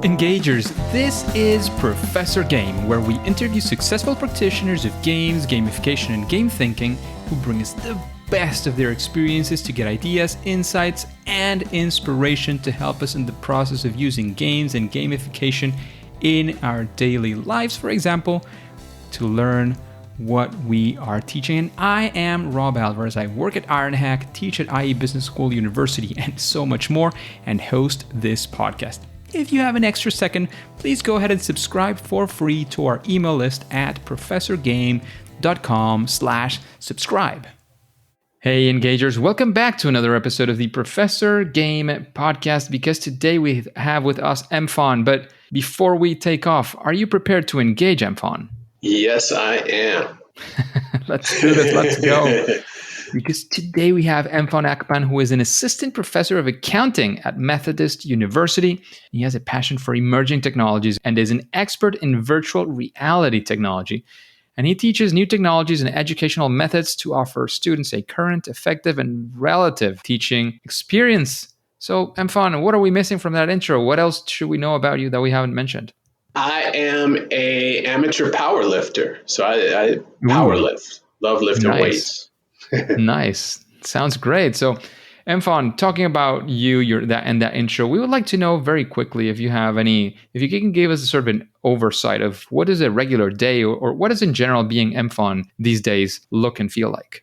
Engagers, this is Professor Game, where we interview successful practitioners of games, gamification, and game thinking who bring us the best of their experiences to get ideas, insights, and inspiration to help us in the process of using games and gamification in our daily lives, for example, to learn what we are teaching. And I am Rob Alvarez. I work at IronHack, teach at IE Business School University, and so much more, and host this podcast. If you have an extra second, please go ahead and subscribe for free to our email list at professorgame.com/subscribe. Hey Engagers, welcome back to another episode of the Professor Game podcast, because today we have with us Mfon. But before we take off, are you prepared to engage, Mfon? Yes, I am. Let's do this. Let's go. Because today we have Mfon Akpan, who is an assistant professor of accounting at Methodist University. He has a passion for emerging technologies and is an expert in virtual reality technology. And he teaches new technologies and educational methods to offer students a current, effective, and relative teaching experience. So, Mfon, what are we missing from that intro? What else should we know about you that we haven't mentioned? I am an amateur power lifter. So I power lift, love lifting weights. Nice. Sounds great. So, Mfon, talking about you, that intro, we would like to know very quickly if you can give us a sort of an oversight of what is a regular day or what is in general being Mfon these days look and feel like.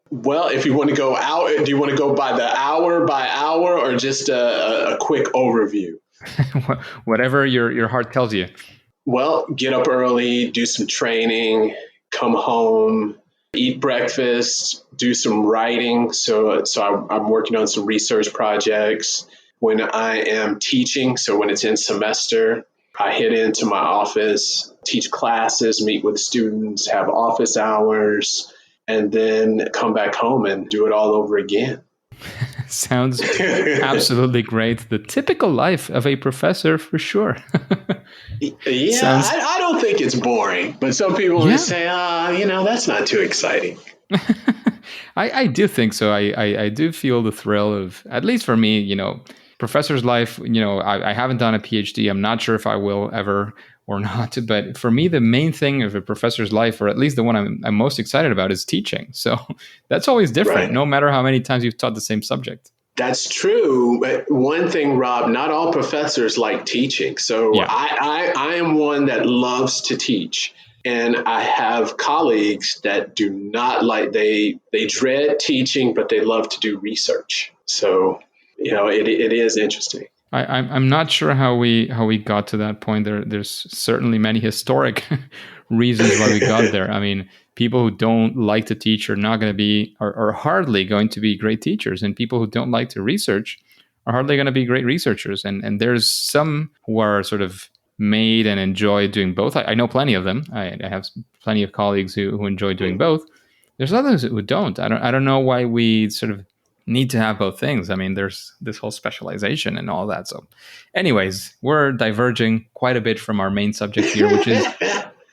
Well, if you want to go out, do you want to go by hour or just a quick overview? Whatever your heart tells you. Well, get up early, do some training, come home, eat breakfast, do some writing. So I'm working on some research projects. When I am teaching, so when it's in semester, I head into my office, teach classes, meet with students, have office hours, and then come back home and do it all over again. Sounds absolutely great. The typical life of a professor, for sure. Yeah, I don't think it's boring, but some people would say, that's not too exciting. I do think so. I do feel the thrill of, at least for me, professor's life. I haven't done a PhD. I'm not sure if I will ever or not. But for me, the main thing of a professor's life, or at least the one I'm most excited about, is teaching. So that's always different, right? No matter how many times you've taught the same subject. That's true. But one thing, Rob, not all professors like teaching. So I am one that loves to teach. And I have colleagues that do not like, they dread teaching, but they love to do research. So, it is interesting. I'm not sure how we got to that point. There's certainly many historic reasons why we got there. I mean, people who don't like to teach are not going to be, are hardly going to be great teachers, and people who don't like to research are hardly going to be great researchers. And there's some who are sort of made and enjoy doing both. I know plenty of them. I have plenty of colleagues who enjoy doing both. There's others who don't. I don't know why we sort of need to have both things. I mean, there's this whole specialization and all that. So anyways, we're diverging quite a bit from our main subject here, which is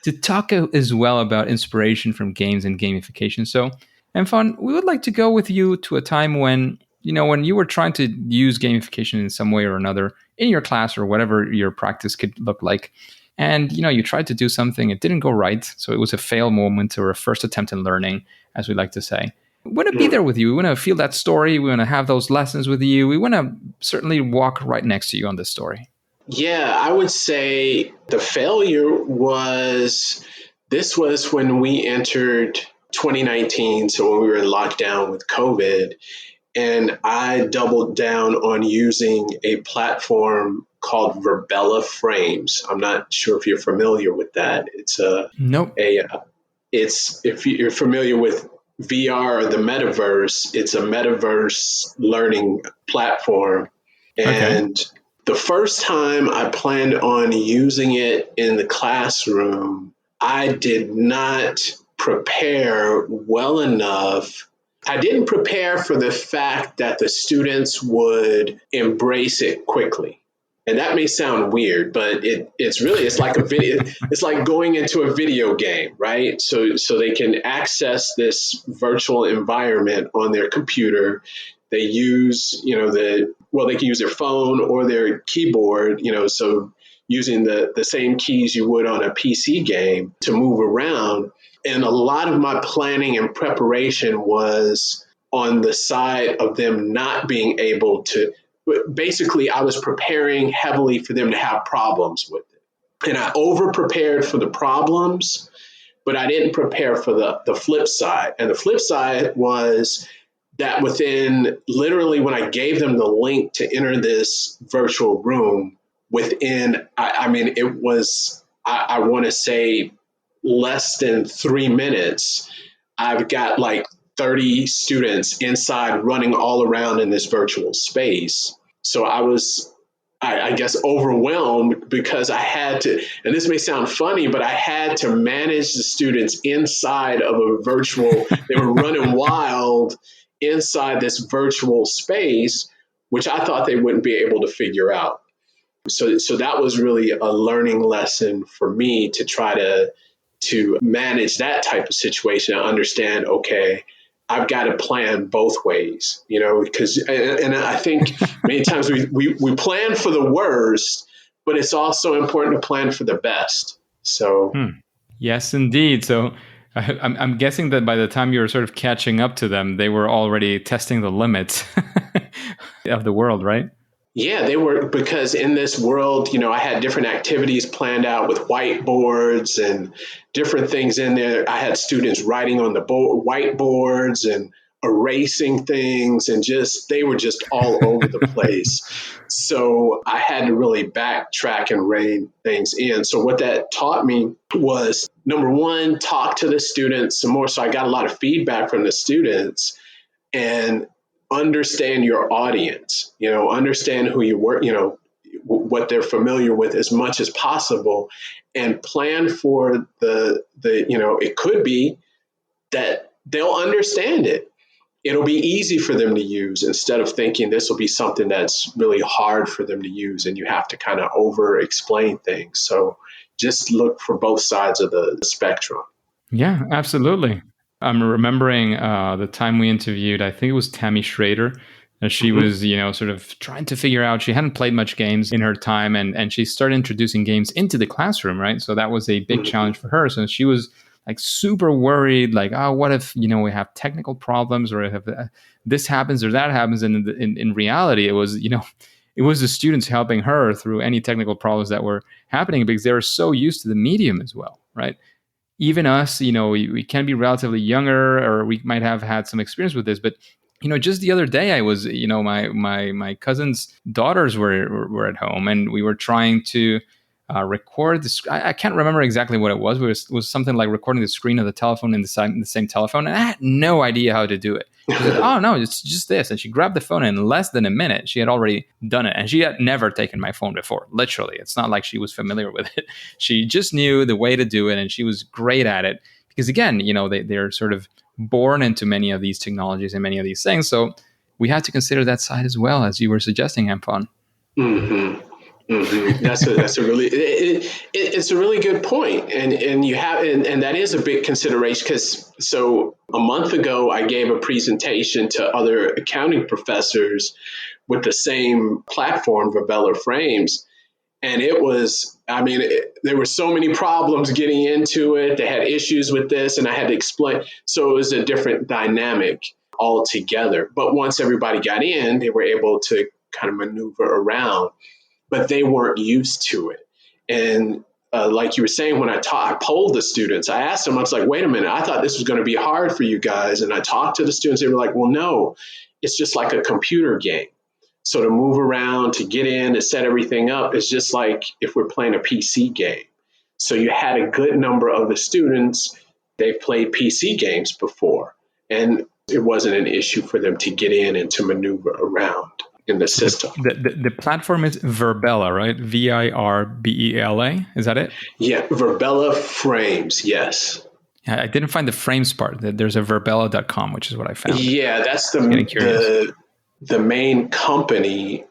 to talk as well about inspiration from games and gamification. So, Mfon, we would like to go with you to a time when you were trying to use gamification in some way or another in your class or whatever your practice could look like. And, you tried to do something, it didn't go right. So it was a fail moment or a first attempt in learning, as we like to say. We want to be there with you. We want to feel that story. We want to have those lessons with you. We want to certainly walk right next to you on this story. Yeah, I would say the failure was when we entered 2019. So when we were in lockdown with COVID, and I doubled down on using a platform called Verbella Frames. I'm not sure if you're familiar with that. It's if you're familiar with VR or the Metaverse, it's a Metaverse learning platform. And the first time I planned on using it in the classroom, I did not prepare well enough. I didn't prepare for the fact that the students would embrace it quickly. And that may sound weird, but it's like a video. It's like going into a video game, right? So they can access this virtual environment on their computer. They use, they can use their phone or their keyboard, so using the same keys you would on a PC game to move around. And a lot of my planning and preparation was on the side of them not being able to. Basically, I was preparing heavily for them to have problems with it. And I over prepared for the problems, but I didn't prepare for the flip side. And the flip side was that within literally when I gave them the link to enter this virtual room, within, I mean, it was, I want to say less than 3 minutes, I've got like 30 students inside running all around in this virtual space. So I was, I guess, overwhelmed because I had to, and this may sound funny, but I had to manage the students inside of a virtual, they were running wild inside this virtual space, which I thought they wouldn't be able to figure out. So that was really a learning lesson for me to try to manage that type of situation and understand, okay, I've got to plan both ways, because, and I think many times we plan for the worst, but it's also important to plan for the best. So, Yes, indeed. So I'm guessing that by the time you were sort of catching up to them, they were already testing the limits of the world, right? Yeah, they were, because in this world, I had different activities planned out with whiteboards and different things in there. I had students writing on the whiteboards and erasing things, and they were just all over the place. So I had to really backtrack and rein things in. So what that taught me was, number one, talk to the students some more. So I got a lot of feedback from the students, and understand your audience, understand who you work, what they're familiar with as much as possible, and plan for it could be that they'll understand it. It'll be easy for them to use instead of thinking this will be something that's really hard for them to use and you have to kind of over explain things. So just look for both sides of the spectrum. Yeah, absolutely. I'm remembering the time we interviewed, I think it was Tammy Schrader, and she was, sort of trying to figure out, she hadn't played much games in her time, and she started introducing games into the classroom, right? So that was a big challenge for her. So she was like super worried, like, oh, what if, we have technical problems, or if this happens or that happens. And in reality, it was, it was the students helping her through any technical problems that were happening because they were so used to the medium as well, right? Even us, we can be relatively younger, or we might have had some experience with this. But, just the other day, I was, my cousin's daughters were at home, and we were trying to record this. I can't remember exactly what it was. It was something like recording the screen of the telephone in the same telephone, and I had no idea how to do it. She said, "Oh no, it's just this," and she grabbed the phone, and in less than a minute, she had already done it. And she had never taken my phone before. Literally, it's not like she was familiar with it. She just knew the way to do it, and she was great at it. Because again, they're sort of born into many of these technologies and many of these things. So we had to consider that side as well, as you were suggesting, Mfon. Mm-hmm. Mm-hmm. That's a really it's a really good point, and you have and that is a big consideration, because so a month ago I gave a presentation to other accounting professors with the same platform, Verbella Frames, and it was, there were so many problems getting into it. They had issues with this, and I had to explain. So it was a different dynamic altogether. But once everybody got in, they were able to kind of maneuver around. But they weren't used to it. And like you were saying, when I polled the students, I asked them, I was like, wait a minute, I thought this was going to be hard for you guys. And I talked to the students, they were like, well, no, it's just like a computer game. So to move around, to get in, to set everything up, is just like if we're playing a PC game. So you had a good number of the students, they've played PC games before, and it wasn't an issue for them to get in and to maneuver around in the system. The platform is Verbella, right? Virbela. Is that it? Yeah, Verbella Frames, yes. I didn't find the frames part. There's a verbella.com, which is what I found. Yeah, that's the main company.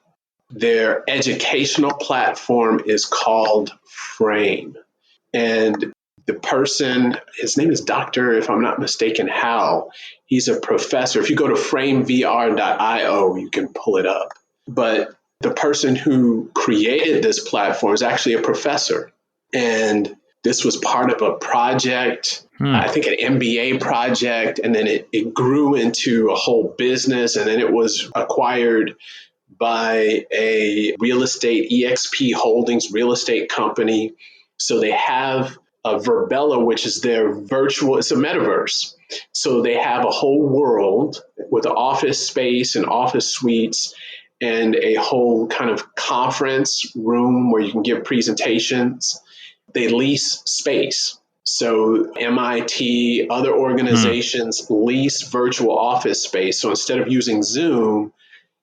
Their educational platform is called Frame. And the person, his name is Dr., if I'm not mistaken, Howell. He's a professor. If you go to framevr.io, you can pull it up. But the person who created this platform is actually a professor. And this was part of a project, I think an MBA project, and then it grew into a whole business, and then it was acquired by a real estate, EXP Holdings real estate company. So they have a Verbella, which is their virtual, it's a metaverse. So they have a whole world with an office space and office suites and a whole kind of conference room where you can give presentations. They lease space. So MIT, other organizations lease virtual office space. So instead of using Zoom,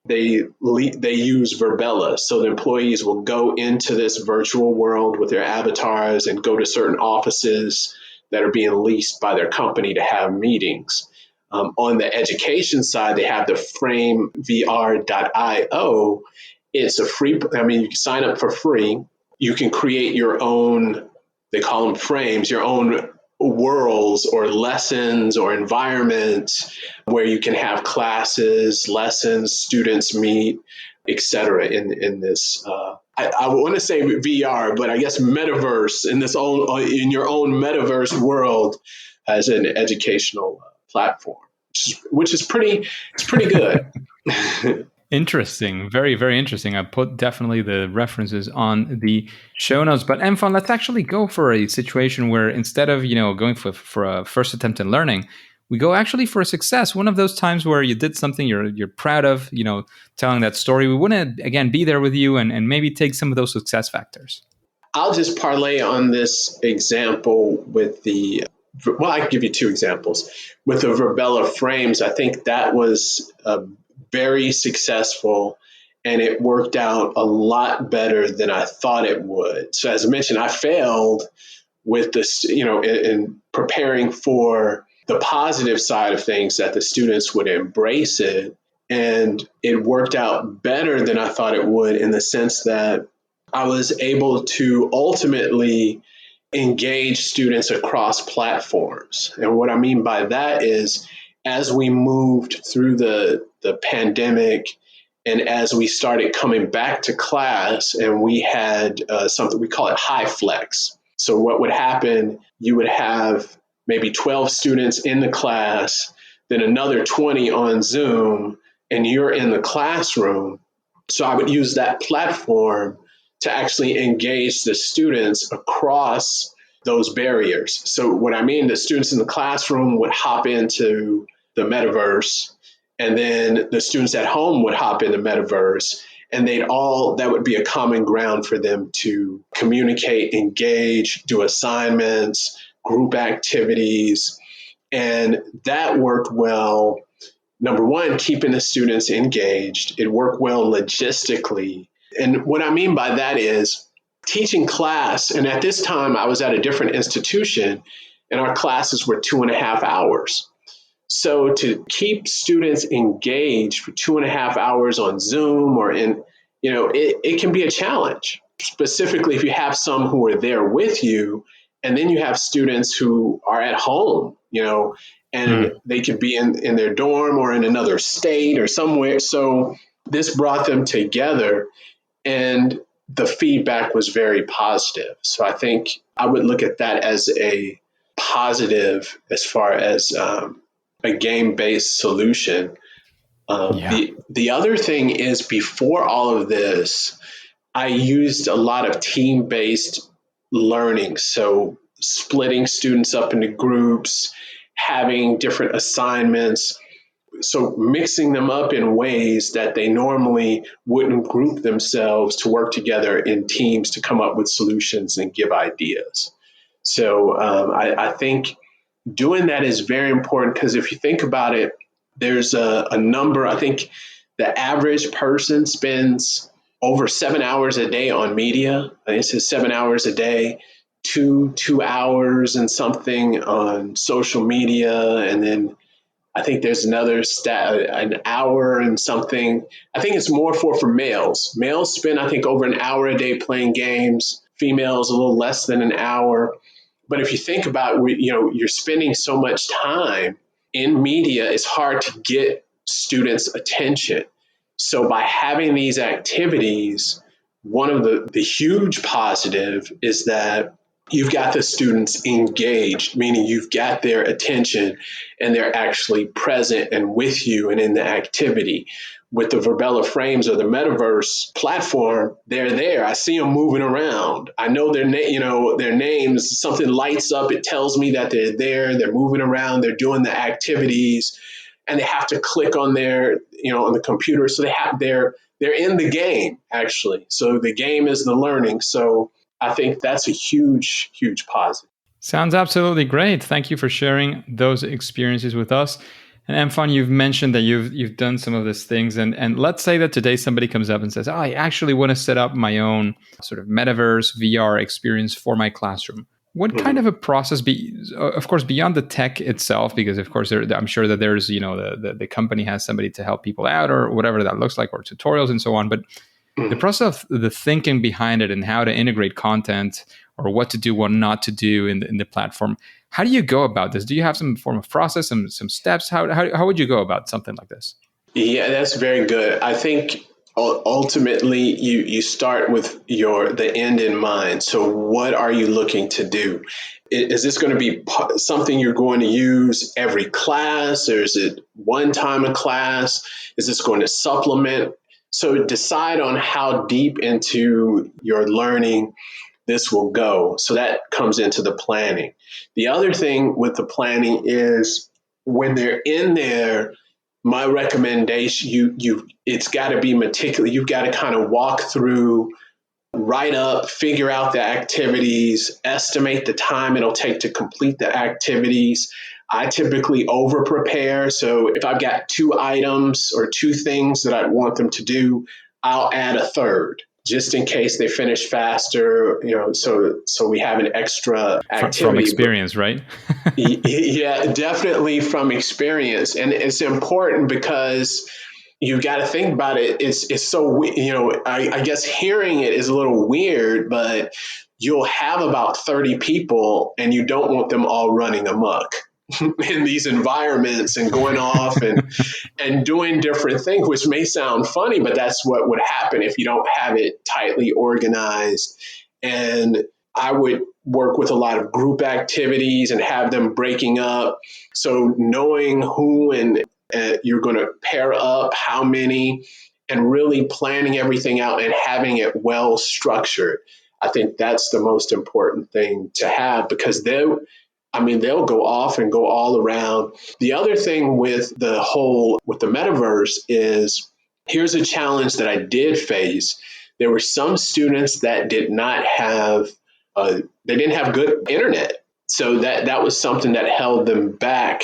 they use Verbella. So the employees will go into this virtual world with their avatars and go to certain offices that are being leased by their company to have meetings. On the education side, they have the FrameVR.io. It's a free, I mean, you can sign up for free. You can create your own, they call them frames, your own worlds or lessons or environments where you can have classes, lessons, students meet, etc. in this. I want to say VR, but I guess metaverse in your own metaverse world as an educational platform, which is pretty good. Interesting. Very, very interesting. I put definitely the references on the show notes. But Mfon, let's actually go for a situation where instead of, going for a first attempt in learning, we go actually for a success. One of those times where you did something you're proud of, telling that story. We want to, again, be there with you and maybe take some of those success factors. I'll just parlay on this example with I can give you two examples. With the Verbella frames, I think that was very successful, and it worked out a lot better than I thought it would. So as I mentioned, I failed with this, in preparing for the positive side of things, that the students would embrace it. And it worked out better than I thought it would, in the sense that I was able to ultimately engage students across platforms. And what I mean by that is, as we moved through the pandemic and as we started coming back to class, and we had something, we call it high flex. So what would happen, you would have maybe 12 students in the class, then another 20 on Zoom, and you're in the classroom. So I would use that platform to actually engage the students across those barriers. So what I mean, the students in the classroom would hop into the metaverse, and then the students at home would hop in the metaverse, and that would be a common ground for them to communicate, engage, do assignments, group activities. And that worked well. Number one, keeping the students engaged. It worked well logistically. And what I mean by that is teaching class. And at this time, I was at a different institution, and our classes were 2.5 hours. So to keep students engaged for 2.5 hours on Zoom or it can be a challenge, specifically if you have some who are there with you, and then you have students who are at home, and they could be in their dorm or in another state or somewhere. So this brought them together, and the feedback was very positive. So I think I would look at that as a positive as far as a game-based solution. The other thing is, before all of this, I used a lot of team-based learning. So splitting students up into groups, having different assignments. So mixing them up in ways that they normally wouldn't group themselves to work together in teams to come up with solutions and give ideas. So I think doing that is very important, because if you think about it, there's a number. I think the average person spends over 7 hours a day on media. I think it says 7 hours a day, 2 hours and something on social media. And then I think there's another stat, an hour and something. I think it's more for males. Males spend, I think, over an hour a day playing games. Females, a little less than an hour. But if you think about, you're spending so much time in media, it's hard to get students' attention. So by having these activities, one of the huge positive is that you've got the students engaged, meaning you've got their attention and they're actually present and with you and in the activity. With the Verbella Frames or the Metaverse platform, they're there. I see them moving around. I know their names. Something lights up. It tells me that they're there. They're moving around. They're doing the activities, and they have to click on on the computer. So they're in the game actually. So the game is the learning. So I think that's a huge, huge positive. Sounds absolutely great. Thank you for sharing those experiences with us. And Mfon, you've mentioned that you've done some of these things, and let's say that today somebody comes up and says, "Oh, I actually want to set up my own sort of metaverse VR experience for my classroom." What kind of a process of course, beyond the tech itself, because of course I'm sure that there's, the company has somebody to help people out or whatever that looks like, or tutorials and so on. But the process of the thinking behind it and how to integrate content or what to do, what not to do in the platform. How do you go about this? Do you have some form of process, some steps? How would you go about something like this? Yeah, that's very good. I think ultimately you start with the end in mind. So what are you looking to do? Is this going to be something you're going to use every class, or is it one time a class? Is this going to supplement? So decide on how deep into your learning this will go. So that comes into the planning. The other thing with the planning is when they're in there, my recommendation, it's got to be meticulous. You've got to kind of walk through, write up, figure out the activities, estimate the time it'll take to complete the activities. I typically over prepare. So if I've got 2 items or 2 things that I want them to do, I'll add a third just in case they finish faster, so we have an extra activity. From experience, right? Yeah, definitely from experience. And it's important because you've got to think about it. It's so, I guess hearing it is a little weird, but you'll have about 30 people and you don't want them all running amok in these environments and going off and doing different things, which may sound funny, but that's what would happen if you don't have it tightly organized. And I would work with a lot of group activities and have them breaking up. So knowing who and you're going to pair up, how many, and really planning everything out and having it well structured. I think that's the most important thing to have, because they'll go off and go all around. The other thing with the metaverse is, here's a challenge that I did face. There were some students that did not have, they didn't have good internet. So that was something that held them back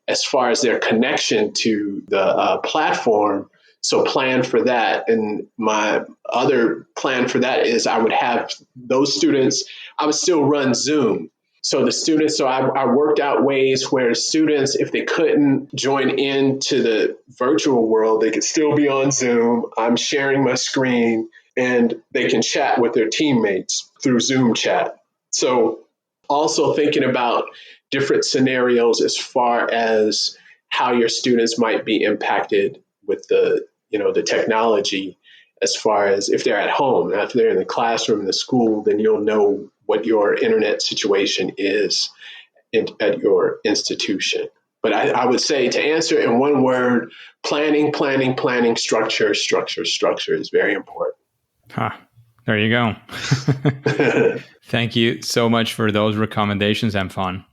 as far as their connection to the platform. So plan for that. And my other plan for that is I would have those students, I would still run Zoom. So I worked out ways where students, if they couldn't join into the virtual world, they could still be on Zoom. I'm sharing my screen and they can chat with their teammates through Zoom chat. So also thinking about different scenarios as far as how your students might be impacted with the technology, as far as if they're at home. Now, if they're in the classroom in the school, then you'll know what your internet situation is at your institution. But I would say, to answer in one word, planning, structure is very important. There you go. Thank you so much for those recommendations, Mfon.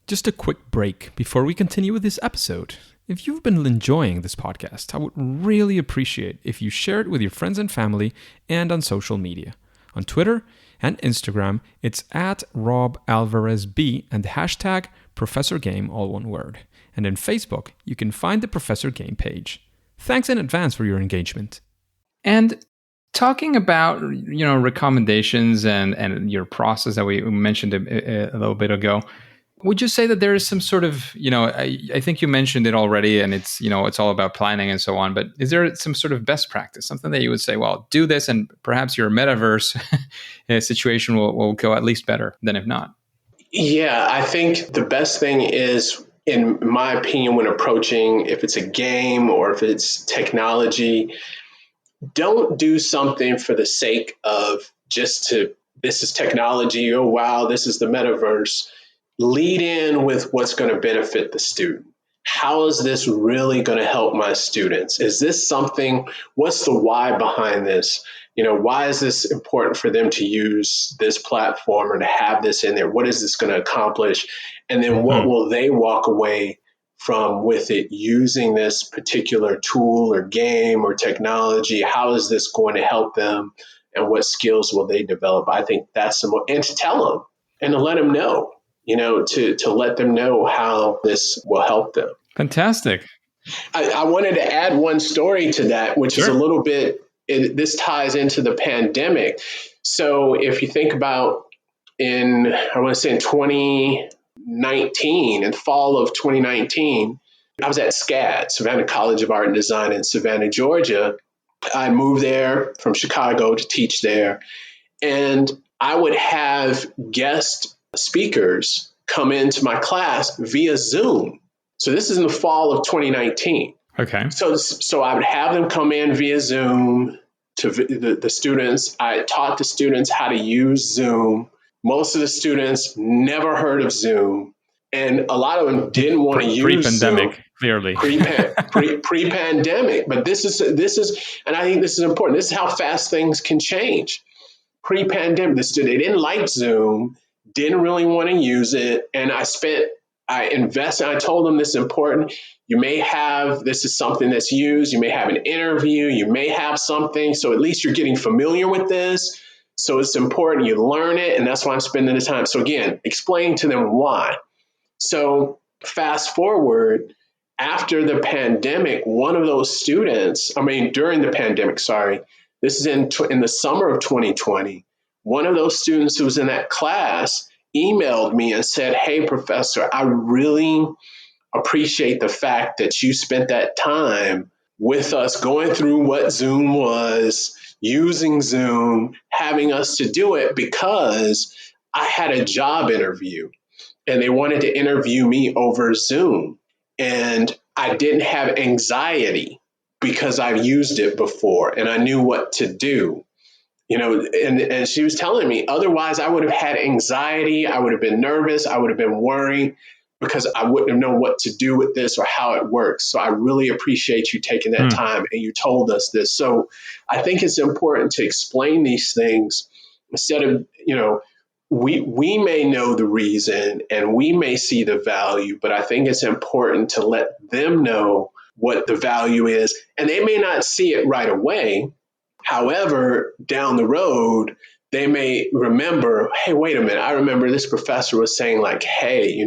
Just a quick break before we continue with this episode. If you've been enjoying this podcast, I would really appreciate if you share it with your friends and family and on social media. On Twitter and Instagram, it's @RobAlvarezB and the hashtag ProfessorGame, all one word. And in Facebook, you can find the Professor Game page. Thanks in advance for your engagement. And talking about, recommendations and your process that we mentioned a little bit ago, would you say that there is some sort of, I think you mentioned it already, and it's, it's all about planning and so on, but is there some sort of best practice, something that you would say, well, do this and perhaps your metaverse situation will go at least better than if not? Yeah, I think the best thing is in my opinion, when approaching, if it's a game or if it's technology, don't do something for the sake of this is technology. Oh, wow, this is the metaverse. Lead in with what's going to benefit the student. How is this really going to help my students? Is this something, what's the why behind this? Why is this important for them to use this platform or to have this in there? What is this going to accomplish? And then what will they walk away from with it using this particular tool or game or technology? How is this going to help them? And what skills will they develop? I think that's and to tell them and to let them know, to let them know how this will help them. Fantastic. I wanted to add one story to that, which is a little bit, this ties into the pandemic. So if you think about in 2019, in fall of 2019, I was at SCAD, Savannah College of Art and Design in Savannah, Georgia. I moved there from Chicago to teach there. And I would have guest speakers come into my class via Zoom. So this is in the fall of 2019. Okay. So I would have them come in via Zoom to the students. I taught the students how to use Zoom. Most of the students never heard of Zoom. And a lot of them didn't want to use pre-pandemic, Zoom. Clearly. Pre-pandemic. But this is, and I think this is important. This is how fast things can change. Pre-pandemic, they didn't like Zoom, didn't really want to use it. And I invested, I told them this is important. This is something that's used. You may have an interview, you may have something. So at least you're getting familiar with this. So it's important you learn it. And that's why I'm spending the time. So again, explaining to them why. So fast forward, after the pandemic, during the pandemic, this is in the summer of 2020, one of those students who was in that class emailed me and said, "Hey, professor, I really appreciate the fact that you spent that time with us going through what Zoom was, using Zoom, having us to do it because I had a job interview and they wanted to interview me over Zoom. And I didn't have anxiety because I've used it before and I knew what to do." And she was telling me, otherwise I would have had anxiety. I would have been nervous. I would have been worried because I wouldn't have known what to do with this or how it works. So I really appreciate you taking that time and you told us this. So I think it's important to explain these things instead of, we may know the reason and we may see the value, but I think it's important to let them know what the value is. And they may not see it right away. However, down the road, they may remember, hey, wait a minute, I remember this professor was saying like, hey,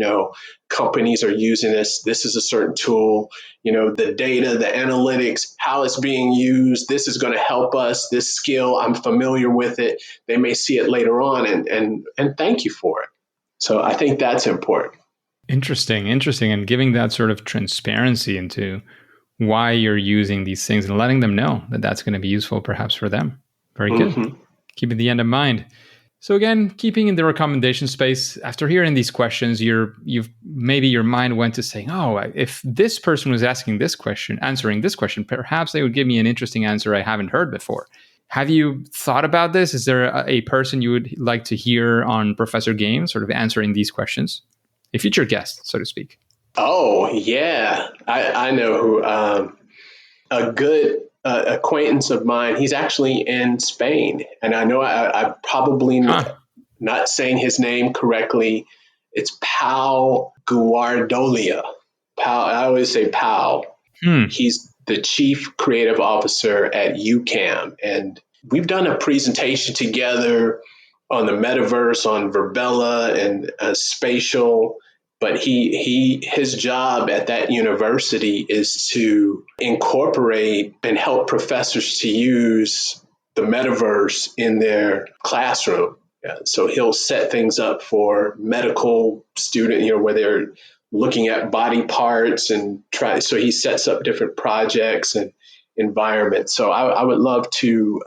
companies are using this. This is a certain tool, the data, the analytics, how it's being used. This is going to help us. This skill, I'm familiar with it. They may see it later on and thank you for it. So I think that's important. Interesting. And giving that sort of transparency into why you're using these things and letting them know that that's going to be useful perhaps for them. Very good. Keeping the end in mind. So again, keeping in the recommendation space, after hearing these questions, maybe your mind went to saying, oh, if this person was answering this question, perhaps they would give me an interesting answer I haven't heard before. Have you thought about this? Is there a person you would like to hear on Professor Game sort of answering these questions? A future guest, so to speak. Oh, yeah. I know who. A good acquaintance of mine, he's actually in Spain. And I know I probably not saying his name correctly. It's Pau Guardolia. I always say Pau. He's the chief creative officer at UCAM. And we've done a presentation together on the Metaverse, on Verbella and spatial. But his job at that university is to incorporate and help professors to use the Metaverse in their classroom. So he'll set things up for medical student, where they're looking at body parts so he sets up different projects and environments. So I would love to,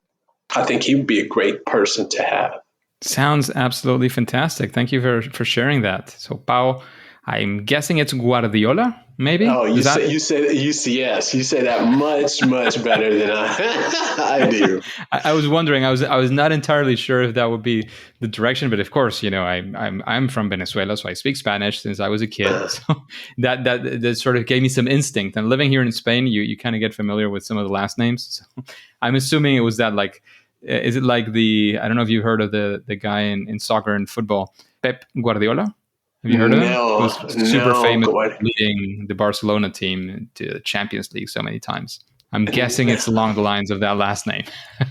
I think he would be a great person to have. Sounds absolutely fantastic. Thank you for sharing that. So Pau, I'm guessing it's Guardiola, maybe? Oh, Is that? yes, you say that much better than I do. I was wondering. I was not entirely sure if that would be the direction, but of course, I'm from Venezuela, so I speak Spanish since I was a kid. Uh, So that sort of gave me some instinct. And living here in Spain, you kind of get familiar with some of the last names. So I'm assuming it was that. Like, is it like the? I don't know if you've heard of the guy in soccer and football, Pep Guardiola. Have you heard of him? He was super no, famous God. leading the Barcelona team to the Champions League so many times. I'm guessing it's along the lines of that last name.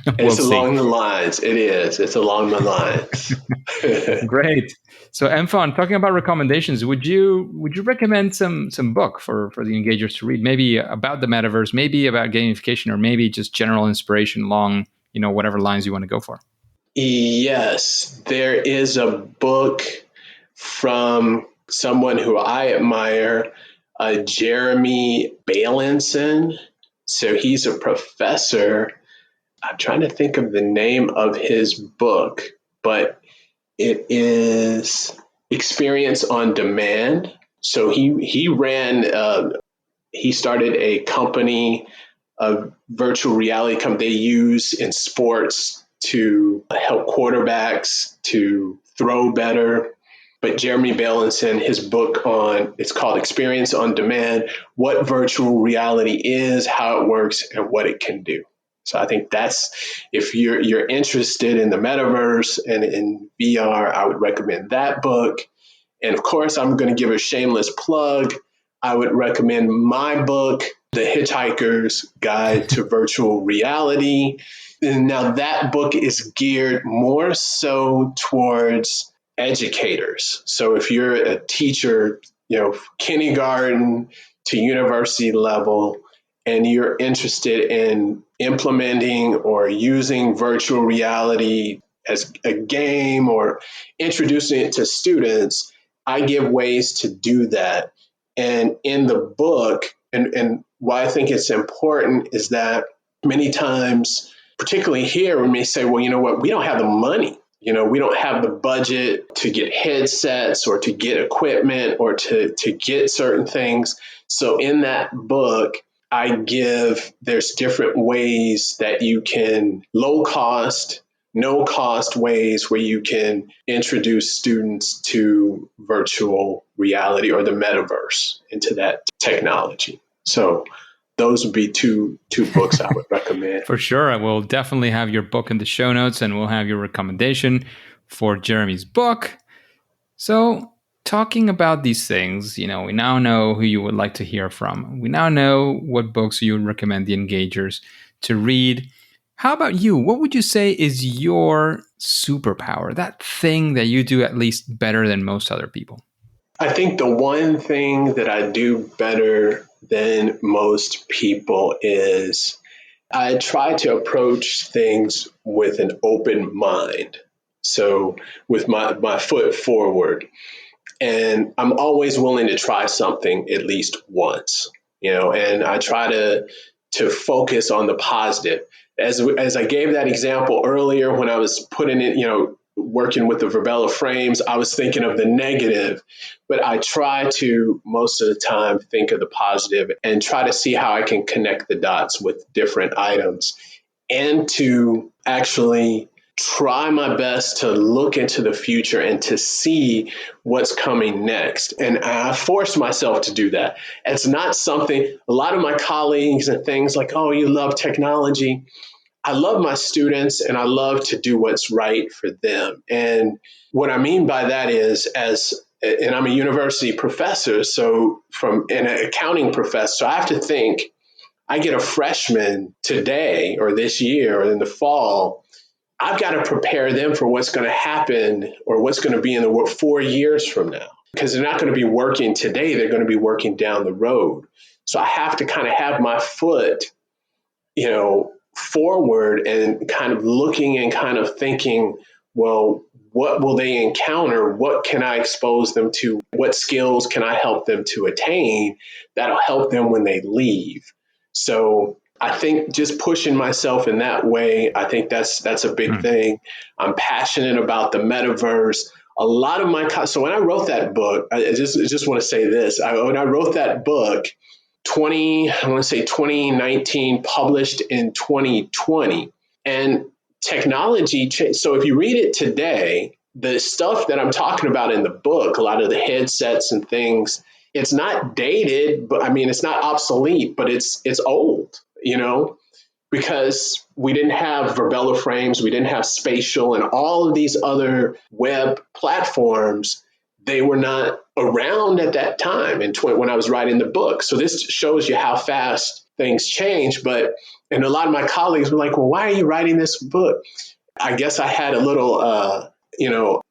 We'll It's see. along the lines. It is. It's along the lines. Great. So, Mfon, talking about recommendations, would you recommend some book for the engagers to read? Maybe about the metaverse, maybe about gamification, or maybe just general inspiration along whatever lines you want to go for. Yes, there is a book from someone who I admire, Jeremy Bailenson. So he's a professor. I'm trying to think of the name of his book, but it is Experience on Demand. So he started a company, a virtual reality company they use in sports to help quarterbacks to throw better. But Jeremy Bailenson, his book it's called Experience on Demand, what virtual reality is, how it works, and what it can do. So I think if you're interested in the metaverse and in VR, I would recommend that book. And of course, I'm going to give a shameless plug. I would recommend my book, The Hitchhiker's Guide to Virtual Reality. And now that book is geared more so towards educators. So if you're a teacher, kindergarten to university level, and you're interested in implementing or using virtual reality as a game or introducing it to students, I give ways to do that. And in the book, and why I think it's important is that many times, particularly here, we may say, well, you know what, we don't have the money. We don't have the budget to get headsets or to get equipment or to get certain things. So in that book, there's different ways that you can low cost, no cost ways where you can introduce students to virtual reality or the metaverse, into that technology. So those would be two books I would recommend. For sure. I will definitely have your book in the show notes, and we'll have your recommendation for Jeremy's book. So, talking about these things, we now know who you would like to hear from. We now know what books you would recommend the engagers to read. How about you? What would you say is your superpower? That thing that you do at least better than most other people? I think the one thing that I do better than most people is I try to approach things with an open mind. So with my foot forward. And I'm always willing to try something at least once, and I try to focus on the positive. As I gave that example earlier when I was putting it, working with the Verbella frames, I was thinking of the negative, but I try to most of the time think of the positive and try to see how I can connect the dots with different items and to actually try my best to look into the future and to see what's coming next. And I force myself to do that. It's not something, a lot of my colleagues and things like, oh, you love technology. I love my students and I love to do what's right for them. And what I mean by that is and I'm a university professor, so from an accounting professor, so I have to think, I get a freshman today or this year or in the fall, I've got to prepare them for what's going to happen or what's going to be in the world 4 years from now, because they're not going to be working today. They're going to be working down the road. So I have to kind of have my foot, forward and kind of looking and kind of thinking, well, what will they encounter? What can I expose them to? What skills can I help them to attain that'll help them when they leave? So I think just pushing myself in that way, I think that's a big thing. I'm passionate about the metaverse. a lot of so when I wrote that book, I just want to say this. When I wrote that book, I want to say 2019, published in 2020, and technology changed. So if you read it today, the stuff that I'm talking about in the book, a lot of the headsets and things, it's not dated, but I mean, it's not obsolete, but it's old, because we didn't have Verbella frames, we didn't have spatial, and all of these other web platforms, they were not around at that time when I was writing the book. So this shows you how fast things change. And a lot of my colleagues were like, well, why are you writing this book? I guess I had a little,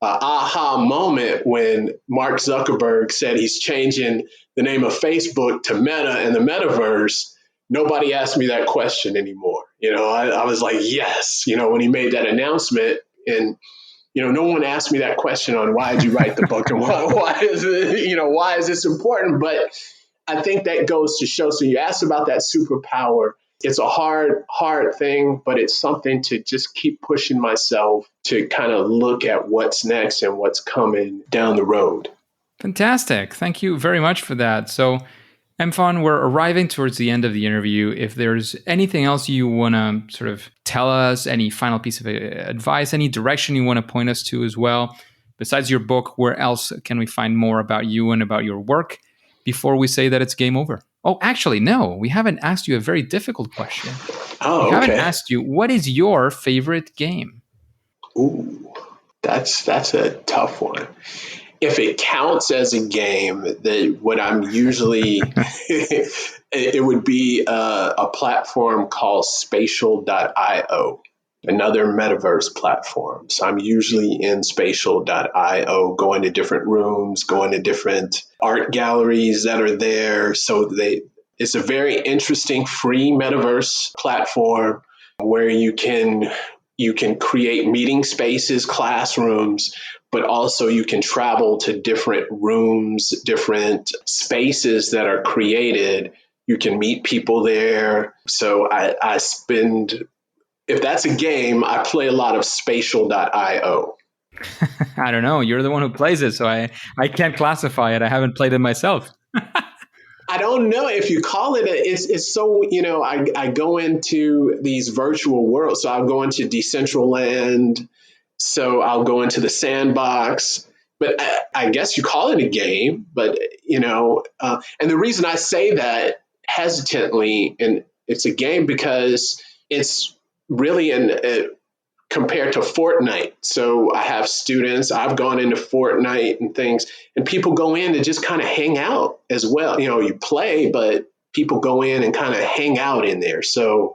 aha moment when Mark Zuckerberg said he's changing the name of Facebook to Meta and the Metaverse. Nobody asked me that question anymore. I was like, yes, when he made that announcement, and no one asked me that question on why did you write the book and why is it, why is this important? But I think that goes to show. So you asked about that superpower. It's a hard thing, but it's something to just keep pushing myself to kind of look at what's next and what's coming down the road. Fantastic. Thank you very much for that. So, Mfon, we're arriving towards the end of the interview. If there's anything else you want to sort of tell us, any final piece of advice, any direction you want to point us to as well, besides your book, where else can we find more about you and about your work before we say that it's game over? Oh, actually, no, we haven't asked you a very difficult question. Oh, we haven't okay. asked you, what is your favorite game? Ooh, that's a tough one. If it counts as a game, that what I'm usually, it would be a platform called spatial.io, another metaverse platform. So I'm usually in spatial.io, going to different rooms, going to different art galleries that are there. So it's a very interesting free metaverse platform where you can create meeting spaces, classrooms, but also you can travel to different rooms, different spaces that are created. You can meet people there. So I spend, if that's a game, I play a lot of spatial.io. I don't know. You're the one who plays it, so I can't classify it. I haven't played it myself. I don't know if you call it it's so, I go into these virtual worlds. So I'll go into Decentraland. So I'll go into the sandbox, but I guess you call it a game, but, and the reason I say that hesitantly, and it's a game because it's really compared to Fortnite. So I have students, I've gone into Fortnite and things, and people go in to just kind of hang out as well. You play, but people go in and kind of hang out in there. So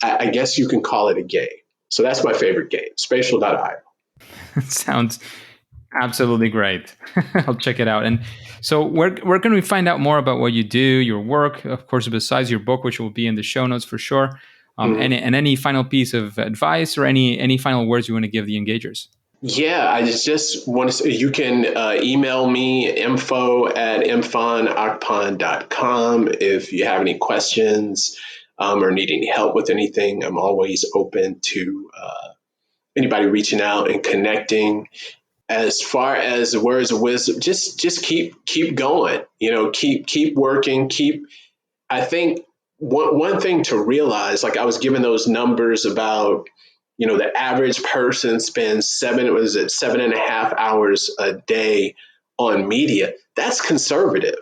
I guess you can call it a game. So that's my favorite game, spatial.io. Sounds absolutely great. I'll check it out. And so where can we find out more about what you do, your work, of course, besides your book, which will be in the show notes for sure. And any final piece of advice or any final words you want to give the engagers? Yeah, I just want to say you can email me info@mfonakpan.com if you have any questions or need any help with anything. I'm always open to anybody reaching out and connecting. As far as the words of wisdom, just keep going. Keep working. I think one thing to realize, like I was given those numbers about, the average person spends 7.5 hours a day on media. That's conservative.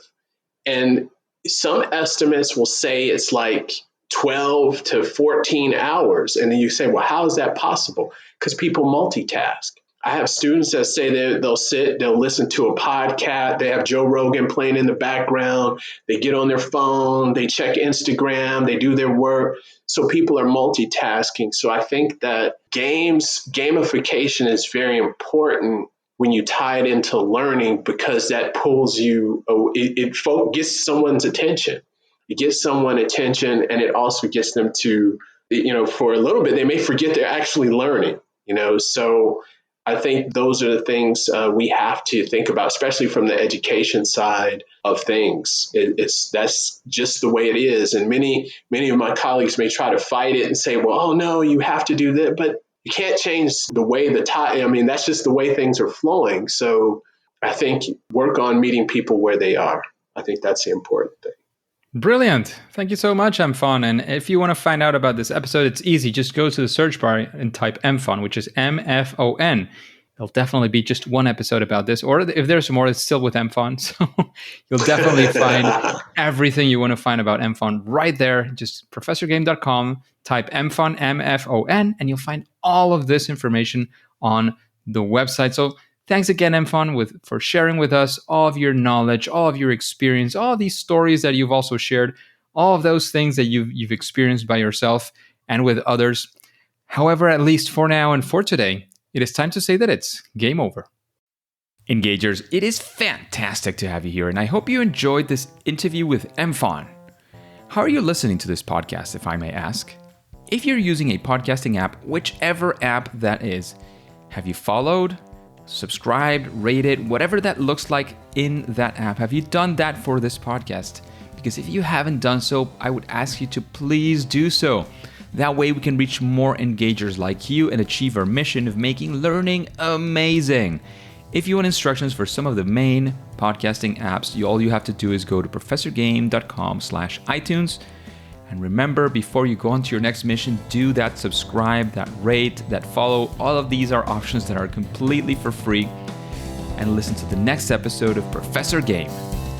And some estimates will say it's like 12 to 14 hours. And then you say, well, how is that possible? Because people multitask. I have students that say they'll listen to a podcast. They have Joe Rogan playing in the background. They get on their phone, they check Instagram, they do their work. So people are multitasking. So I think that gamification is very important when you tie it into learning, because that pulls you, it gets someone's attention. It gets someone attention, and it also gets them to, for a little bit, they may forget they're actually learning, so I think those are the things we have to think about, especially from the education side of things. That's just the way it is. And many of my colleagues may try to fight it and say, well, oh no, you have to do that. But you can't change the way that's just the way things are flowing. So I think work on meeting people where they are. I think that's the important thing. Brilliant. Thank you so much, Mfon. And if you want to find out about this episode, it's easy. Just go to the search bar and type Mfon, which is Mfon. There'll definitely be just one episode about this. Or if there's more, it's still with Mfon. So you'll definitely find everything you want to find about Mfon right there. Just professorgame.com, type Mfon, Mfon, and you'll find all of this information on the website. So thanks again, Mfon, for sharing with us all of your knowledge, all of your experience, all of these stories that you've also shared, all of those things that you've experienced by yourself and with others. However, at least for now and for today, it is time to say that it's game over. Engagers, it is fantastic to have you here, and I hope you enjoyed this interview with Mfon. How are you listening to this podcast, if I may ask? If you're using a podcasting app, whichever app that is, have you followed, subscribed, rated, whatever that looks like in that app? Have you done that for this podcast? Because if you haven't done so, I would ask you to please do so. That way we can reach more engagers like you and achieve our mission of making learning amazing. If you want instructions for some of the main podcasting apps, all you have to do is go to professorgame.com/iTunes. And remember, before you go on to your next mission, do that subscribe, that rate, that follow. All of these are options that are completely for free. And listen to the next episode of Professor Game.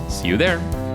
See you there.